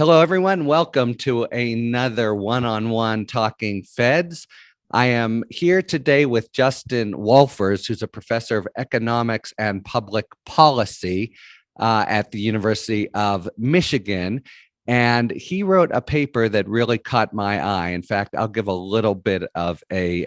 Hello, everyone. Welcome to another one-on-one Talking Feds. I am here today with Justin Wolfers, who's a professor of economics and public policy at the University of Michigan. And he wrote a paper that really caught my eye. In fact, I'll give a little bit of a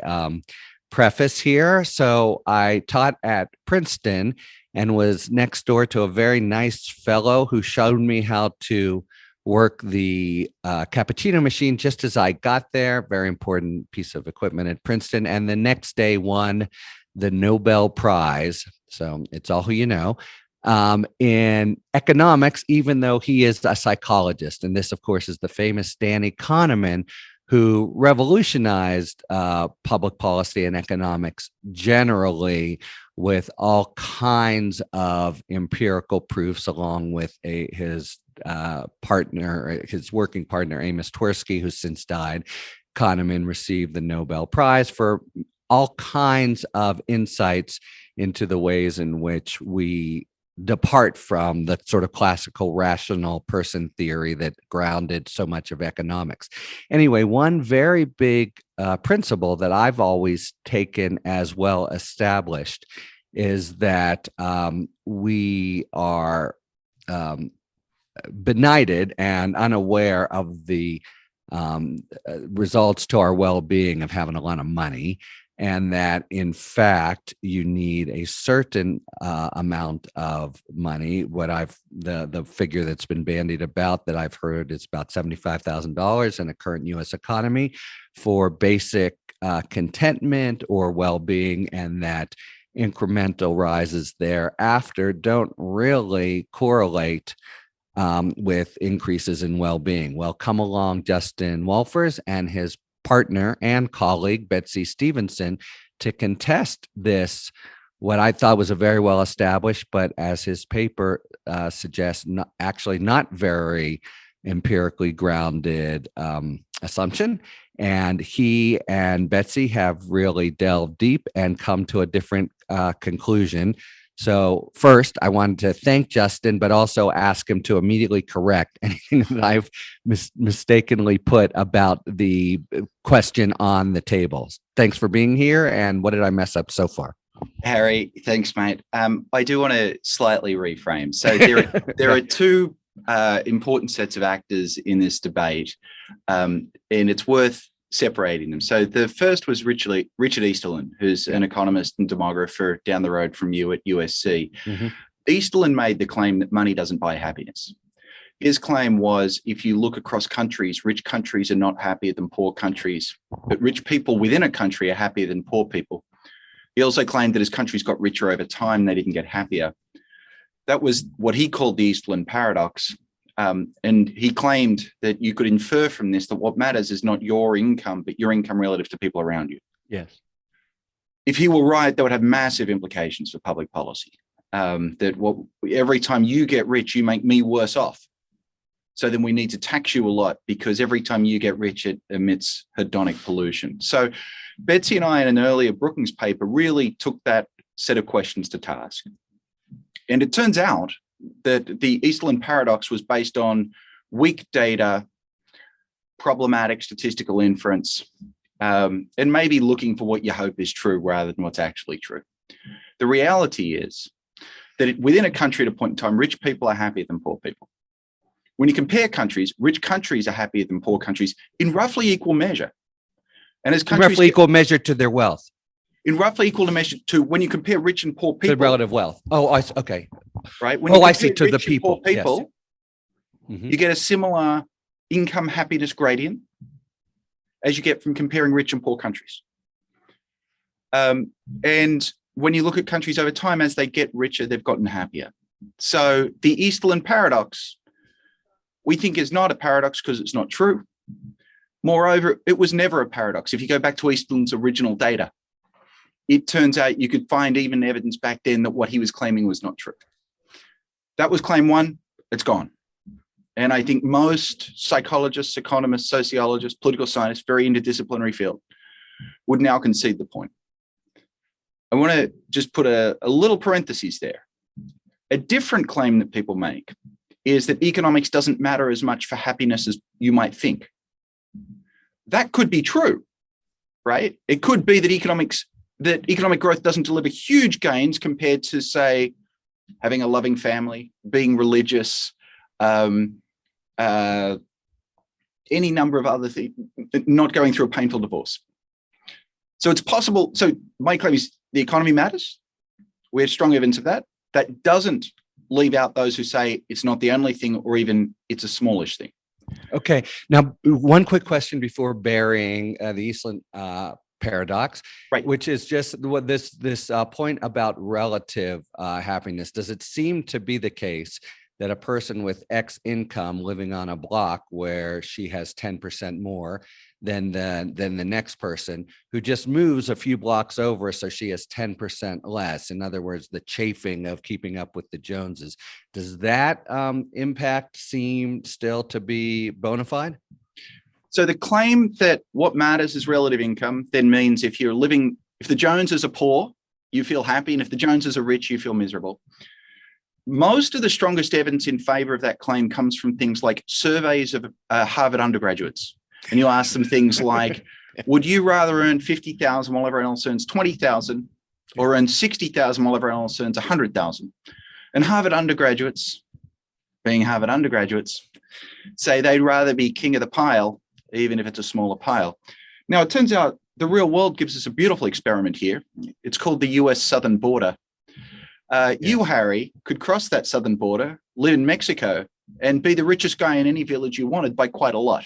preface here. So I taught at Princeton and was next door to a very nice fellow who showed me how to work the cappuccino machine just as I got there. Very important piece of equipment at Princeton. And the next day won the Nobel Prize. So it's all who you know. In economics, even though he is a psychologist. And this, of course, is the famous Danny Kahneman, who revolutionized public policy and economics generally with all kinds of empirical proofs, along with his working partner, Amos Tversky, who's since died. Kahneman received the Nobel Prize for all kinds of insights into the ways in which we depart from the sort of classical rational person theory that grounded so much of economics. Anyway, one very big principle that I've always taken as well established is that we are benighted and unaware of the results to our well-being of having a lot of money, and that in fact you need a certain amount of money. The figure that's been bandied about that I've heard is about $75,000 in a current U.S. economy for basic contentment or well-being, and that incremental rises thereafter don't really correlate with increases in well-being. Well, come along Justin Wolfers and his partner and colleague, Betsy Stevenson, to contest this, what I thought was a very well-established, but as his paper suggests, not very empirically grounded assumption. And he and Betsy have really delved deep and come to a different conclusion. So first, I wanted to thank Justin, but also ask him to immediately correct anything that I've mistakenly put about the question on the tables. Thanks for being here. And what did I mess up so far? Harry, thanks, mate. I do want to slightly reframe. So there are two important sets of actors in this debate, and it's worth separating them. So the first was Richard Easterlin, who's an economist and demographer down the road from you at USC. Mm-hmm. Easterlin made the claim that money doesn't buy happiness. His claim was, if you look across countries, rich countries are not happier than poor countries, but rich people within a country are happier than poor people. He also claimed that as countries got richer over time, they didn't get happier. That was what he called the Easterlin paradox. And he claimed that you could infer from this that what matters is not your income, but your income relative to people around you. Yes. If he were right, that would have massive implications for public policy. Every time you get rich, you make me worse off. So then we need to tax you a lot because every time you get rich, it emits hedonic pollution. So Betsy and I in an earlier Brookings paper really took that set of questions to task. And it turns out that the Easterlin paradox was based on weak data, problematic statistical inference, and maybe looking for what you hope is true rather than what's actually true. The reality is that within a country at a point in time, rich people are happier than poor people. When you compare countries, rich countries are happier than poor countries in roughly equal measure. And as countries roughly equal measure to their wealth. In roughly equal measure to when you compare rich and poor people. To relative wealth. Oh, okay. Right. When I see to the people. Yes. Mm-hmm. You get a similar income happiness gradient as you get from comparing rich and poor countries. And when you look at countries over time, as they get richer, they've gotten happier. So the Easterlin paradox, we think is not a paradox because it's not true. Moreover, it was never a paradox. If you go back to Easterlin's original data, it turns out you could find even evidence back then that what he was claiming was not true. That was claim one, it's gone. And I think most psychologists, economists, sociologists, political scientists, very interdisciplinary field, would now concede the point. I want to just put a little parenthesis there. A different claim that people make is that economics doesn't matter as much for happiness as you might think. That could be true, right? It could be that economic growth doesn't deliver huge gains compared to, say, having a loving family, being religious, any number of other things, not going through a painful divorce. So it's possible. So my claim is the economy matters. We have strong evidence of that. That doesn't leave out those who say it's not the only thing, or even it's a smallish thing. Okay. Now, one quick question before burying the Eastland paradox, right, which is just what this point about relative happiness. Does it seem to be the case that a person with X income living on a block where she has 10% more than the next person who just moves a few blocks over, so she has 10% less? In other words, the chafing of keeping up with the Joneses. Does that impact seem still to be bona fide? So the claim that what matters is relative income then means if the Joneses are poor, you feel happy, and if the Joneses are rich, you feel miserable. Most of the strongest evidence in favor of that claim comes from things like surveys of Harvard undergraduates. And you ask them things like, would you rather earn 50,000 while everyone else earns 20,000, or earn 60,000 while everyone else earns 100,000? And Harvard undergraduates, being Harvard undergraduates, say they'd rather be king of the pile, even if it's a smaller pile. Now, it turns out the real world gives us a beautiful experiment here. It's called the US southern border. You, Harry, could cross that southern border, live in Mexico, and be the richest guy in any village you wanted by quite a lot.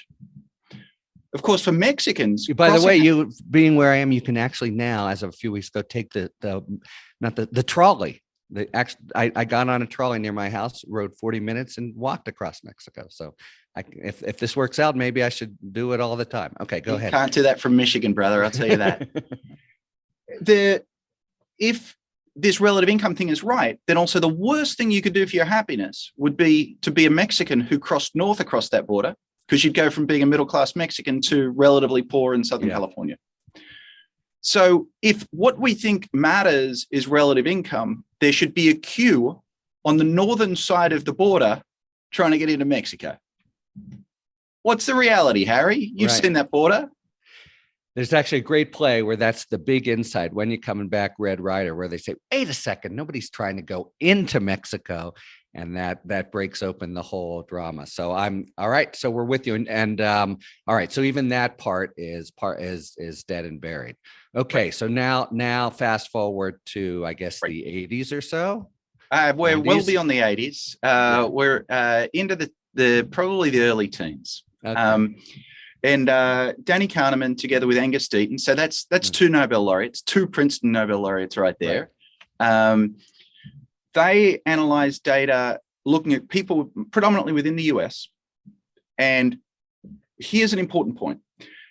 Of course, for Mexicans, by the way, you being where I am, you can actually now, as of a few weeks ago, take the trolley. I got on a trolley near my house, rode 40 minutes, and walked across Mexico. So, if this works out, maybe I should do it all the time. Okay, go ahead. Can't do that from Michigan, brother. I'll tell you that. If this relative income thing is right, then also the worst thing you could do for your happiness would be to be a Mexican who crossed north across that border, because you'd go from being a middle-class Mexican to relatively poor in Southern California. So if what we think matters is relative income, there should be a queue on the northern side of the border trying to get into Mexico. What's the reality, Harry? You've seen that border. There's actually a great play where that's the big insight. When You Coming Back, Red Ryder, where they say, wait a second, nobody's trying to go into Mexico. And that breaks open the whole drama. So I'm all right. So we're with you. And all right. So even that part is dead and buried. Okay. So now fast forward to, I guess, the 80s or so. We're 90s? Well beyond the 80s. We're into probably the early teens. Okay. And Danny Kahneman together with Angus Deaton. So that's two Nobel laureates, two Princeton Nobel laureates right there. Right. They analyzed data looking at people predominantly within the US. And here's an important point.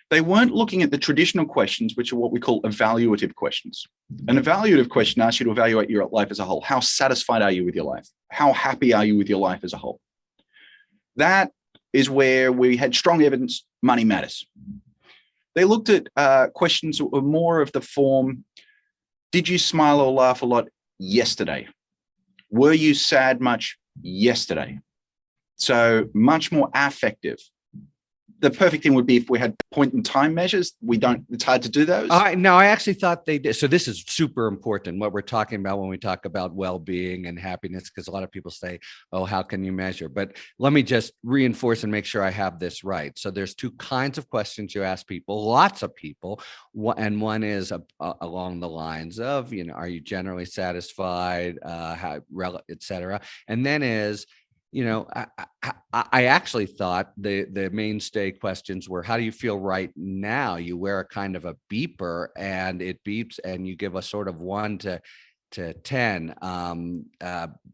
They weren't looking at the traditional questions, which are what we call evaluative questions. An evaluative question asks you to evaluate your life as a whole. How satisfied are you with your life? How happy are you with your life as a whole? That is where we had strong evidence money matters. They looked at questions that were more of the form, did you smile or laugh a lot yesterday? Were you sad much yesterday? So much more affective. The perfect thing would be if we had point in time measures. We don't, it's hard to do those. No, I actually thought they did. So this is super important, what we're talking about when we talk about well-being and happiness, because a lot of people say, oh, how can you measure? But let me just reinforce and make sure I have this right. So there's two kinds of questions you ask people, lots of people. And one is along the lines of, are you generally satisfied, et cetera. And then is, I actually thought the mainstay questions were, how do you feel right now? You wear a kind of a beeper and it beeps and you give a sort of 1 to 10.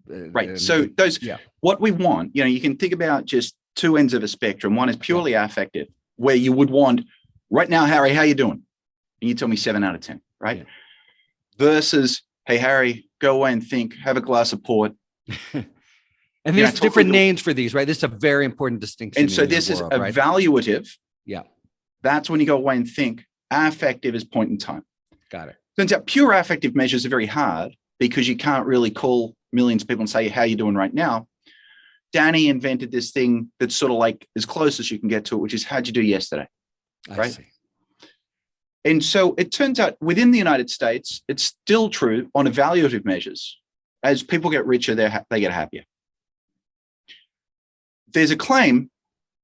Right. So those, what we want, you can think about just two ends of a spectrum. One is purely affective, where you would want, right now, Harry, how you doing? And you tell me 7 out of 10, right? Yeah. Versus, hey, Harry, go away and think, have a glass of port. And there's different names for these, right? This is a very important distinction. And so this is evaluative. Right? Yeah. That's when you go away and think. Affective is point in time. Got it. Turns out pure affective measures are very hard because you can't really call millions of people and say, how are you doing right now? Danny invented this thing that's sort of like as close as you can get to it, which is how'd you do yesterday? I see. And so it turns out within the United States, it's still true on evaluative measures. As people get richer, they get happier. There's a claim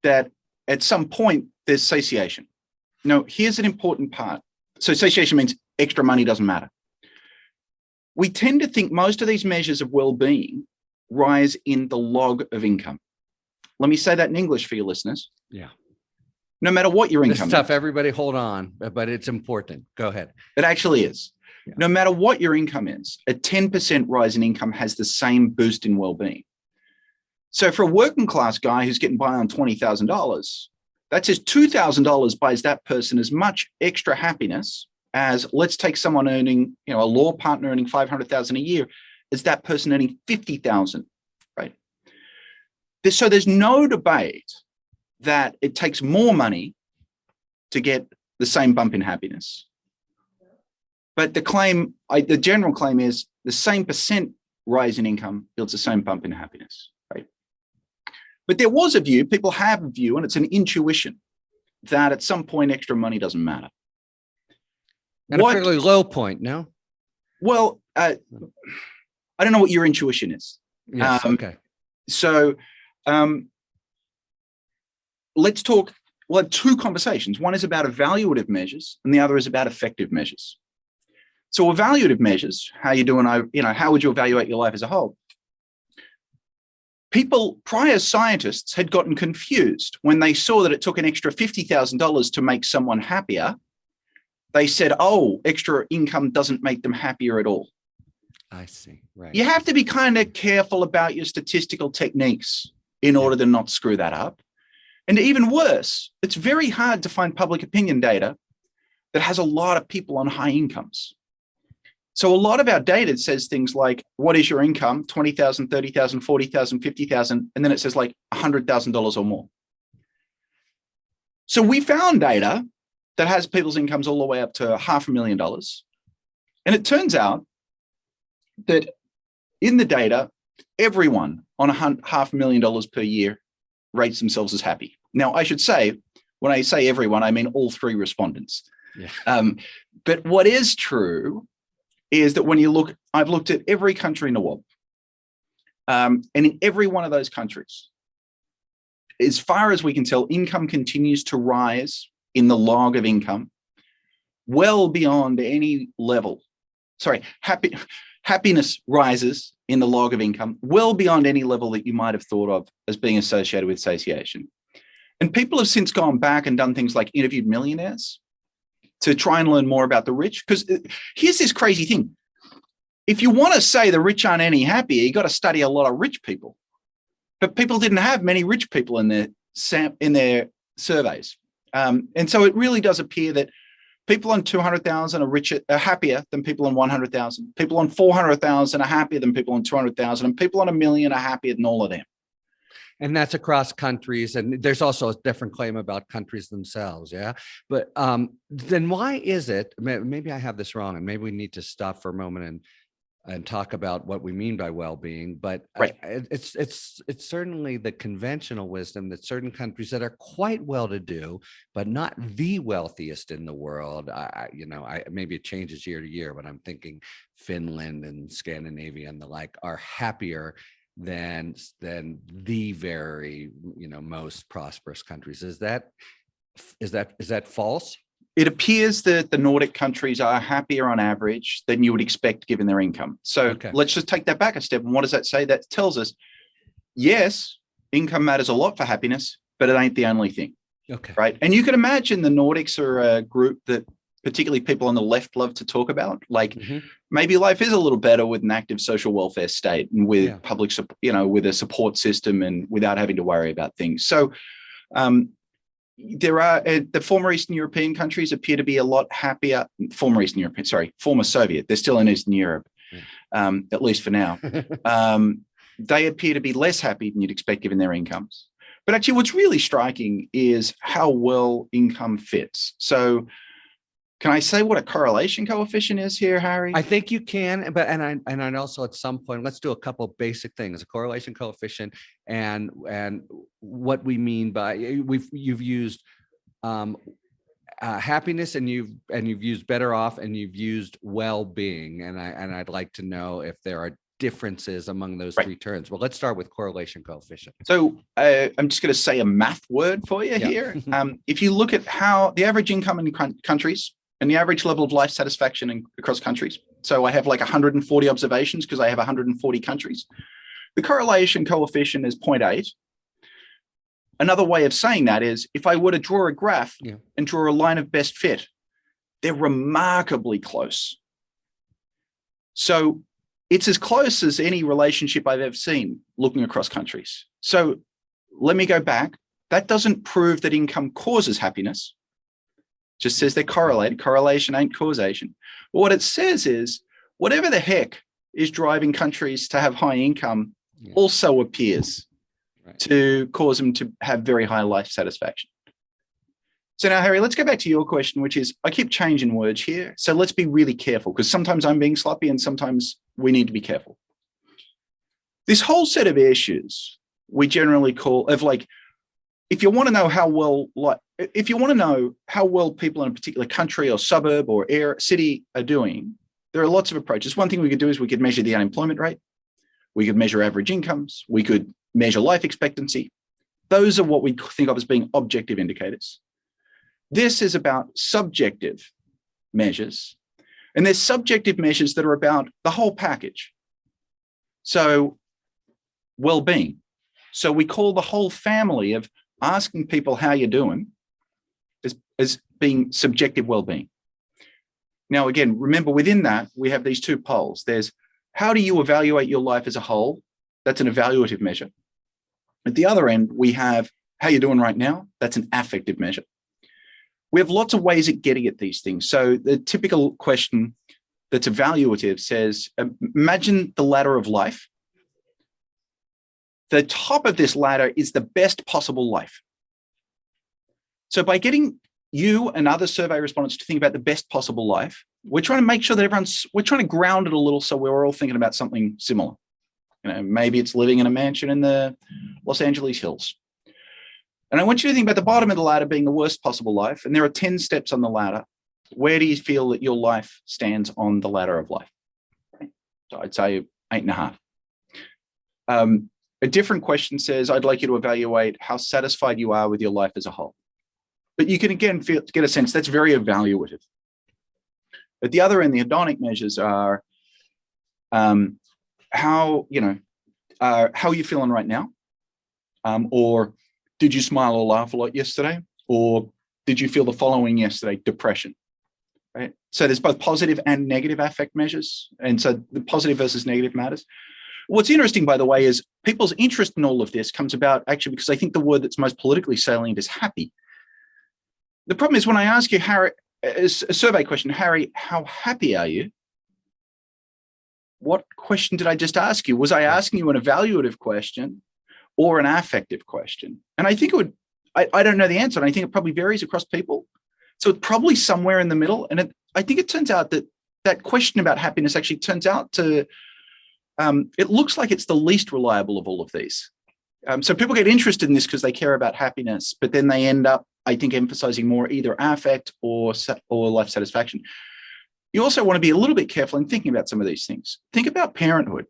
that at some point there's satiation. Now, here's an important part. So satiation means extra money doesn't matter. We tend to think most of these measures of well-being rise in the log of income. Let me say that in English for your listeners. Yeah. No matter what your income is. Tough. is. Everybody hold on, but it's important. Go ahead. It actually is. Yeah. No matter what your income is, a 10% rise in income has the same boost in well-being. So for a working class guy who's getting by on $20,000, that says $2,000 buys that person as much extra happiness as, let's take someone earning, a law partner earning $500,000 a year, as that person earning $50,000, right? So there's no debate that it takes more money to get the same bump in happiness. But the general claim is the same percent rise in income builds the same bump in happiness, right? But there was a view, people have a view, and it's an intuition that at some point extra money doesn't matter. At a fairly low point, no? Well, I don't know what your intuition is. Yes, okay. So let's talk, we'll have two conversations. One is about evaluative measures and the other is about effective measures. So evaluative measures, how you doing, how would you evaluate your life as a whole? Prior scientists had gotten confused when they saw that it took an extra $50,000 to make someone happier. They said, oh, extra income doesn't make them happier at all. I see, right. You have to be kind of careful about your statistical techniques in order to not screw that up. And even worse, it's very hard to find public opinion data that has a lot of people on high incomes. So a lot of our data says things like, what is your income? 20,000, 30,000, 40,000, 50,000. And then it says like $100,000 or more. So we found data that has people's incomes all the way up to $500,000. And it turns out that in the data, everyone on $500,000 per year rates themselves as happy. Now, I should say, when I say everyone, I mean all three respondents. Yeah. But what is true is that when you look, I've looked at every country in the world, and in every one of those countries, as far as we can tell, income continues to rise in the log of income well beyond any level. Sorry, happiness rises in the log of income well beyond any level that you might have thought of as being associated with satiation. And people have since gone back and done things like interviewed millionaires to try and learn more about the rich. Because here's this crazy thing. If you want to say the rich aren't any happier, you got to study a lot of rich people. But people didn't have many rich people in their surveys. And so it really does appear that people on 200,000 are happier than people on 100,000. People on 400,000 are happier than people on 200,000, and people on $1 million are happier than all of them. And that's across countries. And there's also a different claim about countries themselves. Yeah. But then why is it, maybe I have this wrong, and maybe we need to stop for a moment and talk about what we mean by well-being, but right. It's certainly the conventional wisdom that certain countries that are quite well-to-do, but not the wealthiest in the world. Maybe it changes year to year, but I'm thinking Finland and Scandinavia and the like are happier than the very, most prosperous countries. Is that false? It appears that the Nordic countries are happier on average than you would expect given their income. So Let's just take that back a step. And what does that say? That tells us, yes, income matters a lot for happiness, but it ain't the only thing. Okay. Right. And you can imagine the Nordics are a group that particularly people on the left love to talk about. Like maybe life is a little better with an active social welfare state and with public, with a support system and without having to worry about things. So there are the former Eastern European countries appear to be a lot happier. Former Soviet. They're still in Eastern Europe, at least for now. They appear to be less happy than you'd expect given their incomes. But actually, what's really striking is how well income fits. So Can I say what a correlation coefficient is here, Harry? I think you can, but I'd also at some point, let's do a couple of basic things: a correlation coefficient and what we mean by you've used happiness, and you've used better off, and you've used well-being, and I'd like to know if there are differences among those three terms. Well, let's start with correlation coefficient. So I'm just going to say a math word for you here. If you look at how the average income in countries and the average level of life satisfaction across countries. So I have like 140 observations because I have 140 countries. The correlation coefficient is 0.8. Another way of saying that is if I were to draw a graph and draw a line of best fit, they're remarkably close. So it's as close as any relationship I've ever seen looking across countries. So let me go back. That doesn't prove that income causes happiness. Just says they're correlated. Correlation ain't causation. But what it says is whatever the heck is driving countries to have high income also appears to cause them to have very high life satisfaction. So now, Harry, let's go back to your question, which is, I keep changing words here. So let's be really careful, because sometimes I'm being sloppy and sometimes we need to be careful. This whole set of issues we generally call of like, if you want to know how well, people in a particular country or suburb or city are doing, there are lots of approaches. One thing we could do is we could measure the unemployment rate. We could measure average incomes. We could measure life expectancy. Those are what we think of as being objective indicators. This is about subjective measures. And there's subjective measures that are about the whole package. So well-being. So we call the whole family of asking people how you're doing as being subjective well-being. Now, again, remember within that, we have these two poles. There's how do you evaluate your life as a whole? That's an evaluative measure. At the other end, we have how you're doing right now. That's an affective measure. We have lots of ways of getting at these things. So the typical question that's evaluative says, imagine the ladder of life. The top of this ladder is the best possible life. So by getting you and other survey respondents to think about the best possible life, we're trying to make sure that we're trying to ground it a little so we're all thinking about something similar. You know, maybe it's living in a mansion in the Los Angeles hills. And I want you to think about the bottom of the ladder being the worst possible life. And there are 10 steps on the ladder. Where do you feel that your life stands on the ladder of life? So I'd say 8.5. A different question says, I'd like you to evaluate how satisfied you are with your life as a whole. But you can again get a sense that's very evaluative. At the other end, the hedonic measures are how are you feeling right now? Or did you smile or laugh a lot yesterday? Or did you feel the following yesterday? Depression, right? So there's both positive and negative affect measures. And so the positive versus negative matters. What's interesting, by the way, is people's interest in all of this comes about actually because I think the word that's most politically salient is happy. The problem is when I ask you, Harry, a survey question, Harry, how happy are you? What question did I just ask you? Was I asking you an evaluative question or an affective question? And I think it would, I don't know the answer. And I think it probably varies across people. So it's probably somewhere in the middle. And I think it turns out that that question about happiness actually turns out to, it looks like it's the least reliable of all of these. So people get interested in this because they care about happiness, but then they end up, I think, emphasizing more either affect or life satisfaction. You also want to be a little bit careful in thinking about some of these things. Think about parenthood.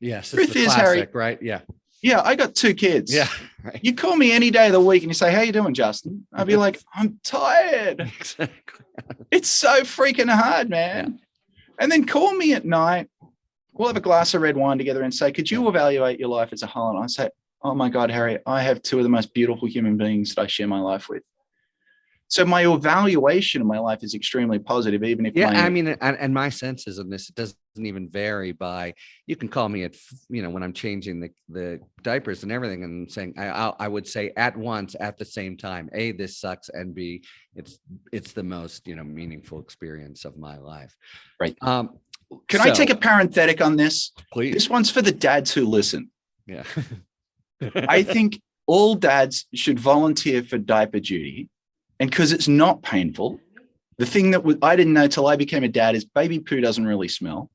Yes, it's the classic, Harry, right? Yeah. Yeah, I got 2 kids. Yeah. Right. You call me any day of the week and you say, how you doing, Justin? I'll be like, I'm tired. Exactly. It's so freaking hard, man. Yeah. And then call me at night. We'll have a glass of red wine together and say, could you evaluate your life as a whole? And I say, oh my God, Harry, I have 2 of the most beautiful human beings that I share my life with. So my evaluation of my life is extremely positive, even if I mean, and my senses of this, it doesn't even vary by, you can call me at, when I'm changing the diapers and everything and saying, I would say at once, at the same time, A, this sucks, and B, it's the most, meaningful experience of my life. Right. Can I take a parenthetic on this? Please. This one's for the dads who listen. Yeah. I think all dads should volunteer for diaper duty. And because it's not painful, The thing that I didn't know till I became a dad is baby poo doesn't really smell.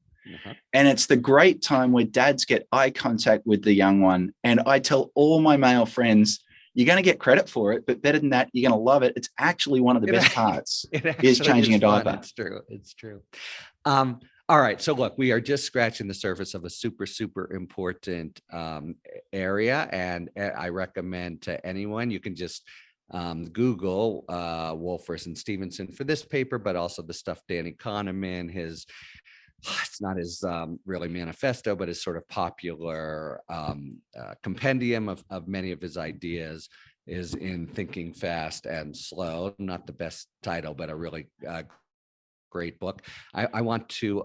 And it's the great time where dads get eye contact with the young one. And I tell all my male friends, you're going to get credit for it, but better than that, you're going to love it. It's actually one of the best parts is changing a diaper. It's true. It's true. All right. So look, we are just scratching the surface of a super, super important area. And I recommend to anyone, you can just Google Wolfers and Stevenson for this paper, but also the stuff Danny Kahneman, it's not his really manifesto, but his sort of popular compendium of many of his ideas is in Thinking Fast and Slow. Not the best title, but a really great book. I want to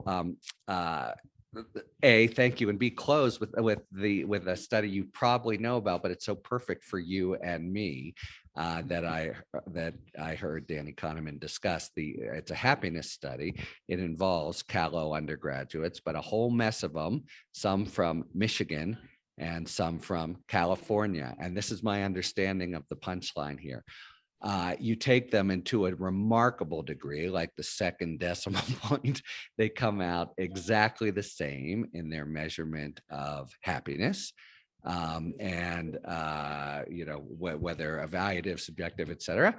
thank you, and B, close with a study you probably know about, but it's so perfect for you and me that I heard Danny Kahneman discuss. It's a happiness study. It involves Callow undergraduates, but a whole mess of them, some from Michigan and some from California. And this is my understanding of the punchline here. You take them into a remarkable degree, like the second decimal point, they come out exactly the same in their measurement of happiness. And whether evaluative, subjective, et cetera.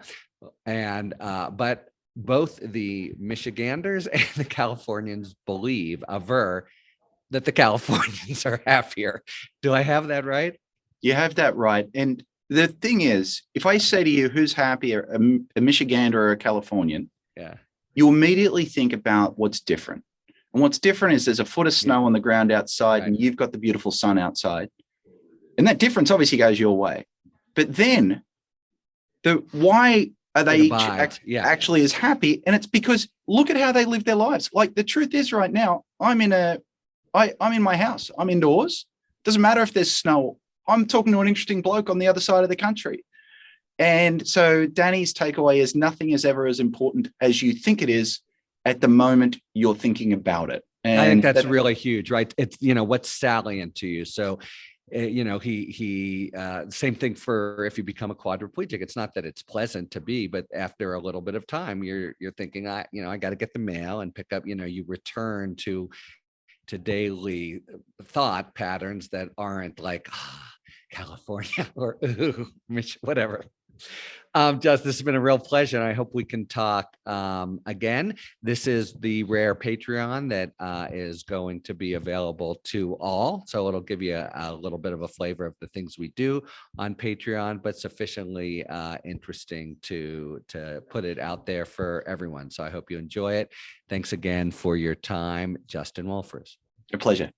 And but both the Michiganders and the Californians aver that the Californians are happier. Do I have that right? You have that right. And the thing is, if I say to you, who's happier, a Michigander or a Californian, you immediately think about what's different. And what's different is there's a foot of snow on the ground outside, and you've got the beautiful sun outside. And that difference obviously goes your way. But then why are they actually as happy? And it's because look at how they live their lives. Like the truth is right now, I'm in my house. I'm indoors. Doesn't matter if there's snow. I'm talking to an interesting bloke on the other side of the country. And so Danny's takeaway is nothing is ever as important as you think it is at the moment you're thinking about it. And I think that's really huge, right? It's, what's salient to you. So, he same thing for if you become a quadriplegic. It's not that it's pleasant to be, but after a little bit of time, you're thinking, I got to get the mail and pick up, you return to daily thought patterns that aren't like California or whatever. Just, this has been a real pleasure, and I hope we can talk again. This is the rare Patreon that is going to be available to all, so it'll give you a little bit of a flavor of the things we do on Patreon, but sufficiently interesting to put it out there for everyone. So I hope you enjoy it. Thanks again for your time, Justin Wolfers. A pleasure.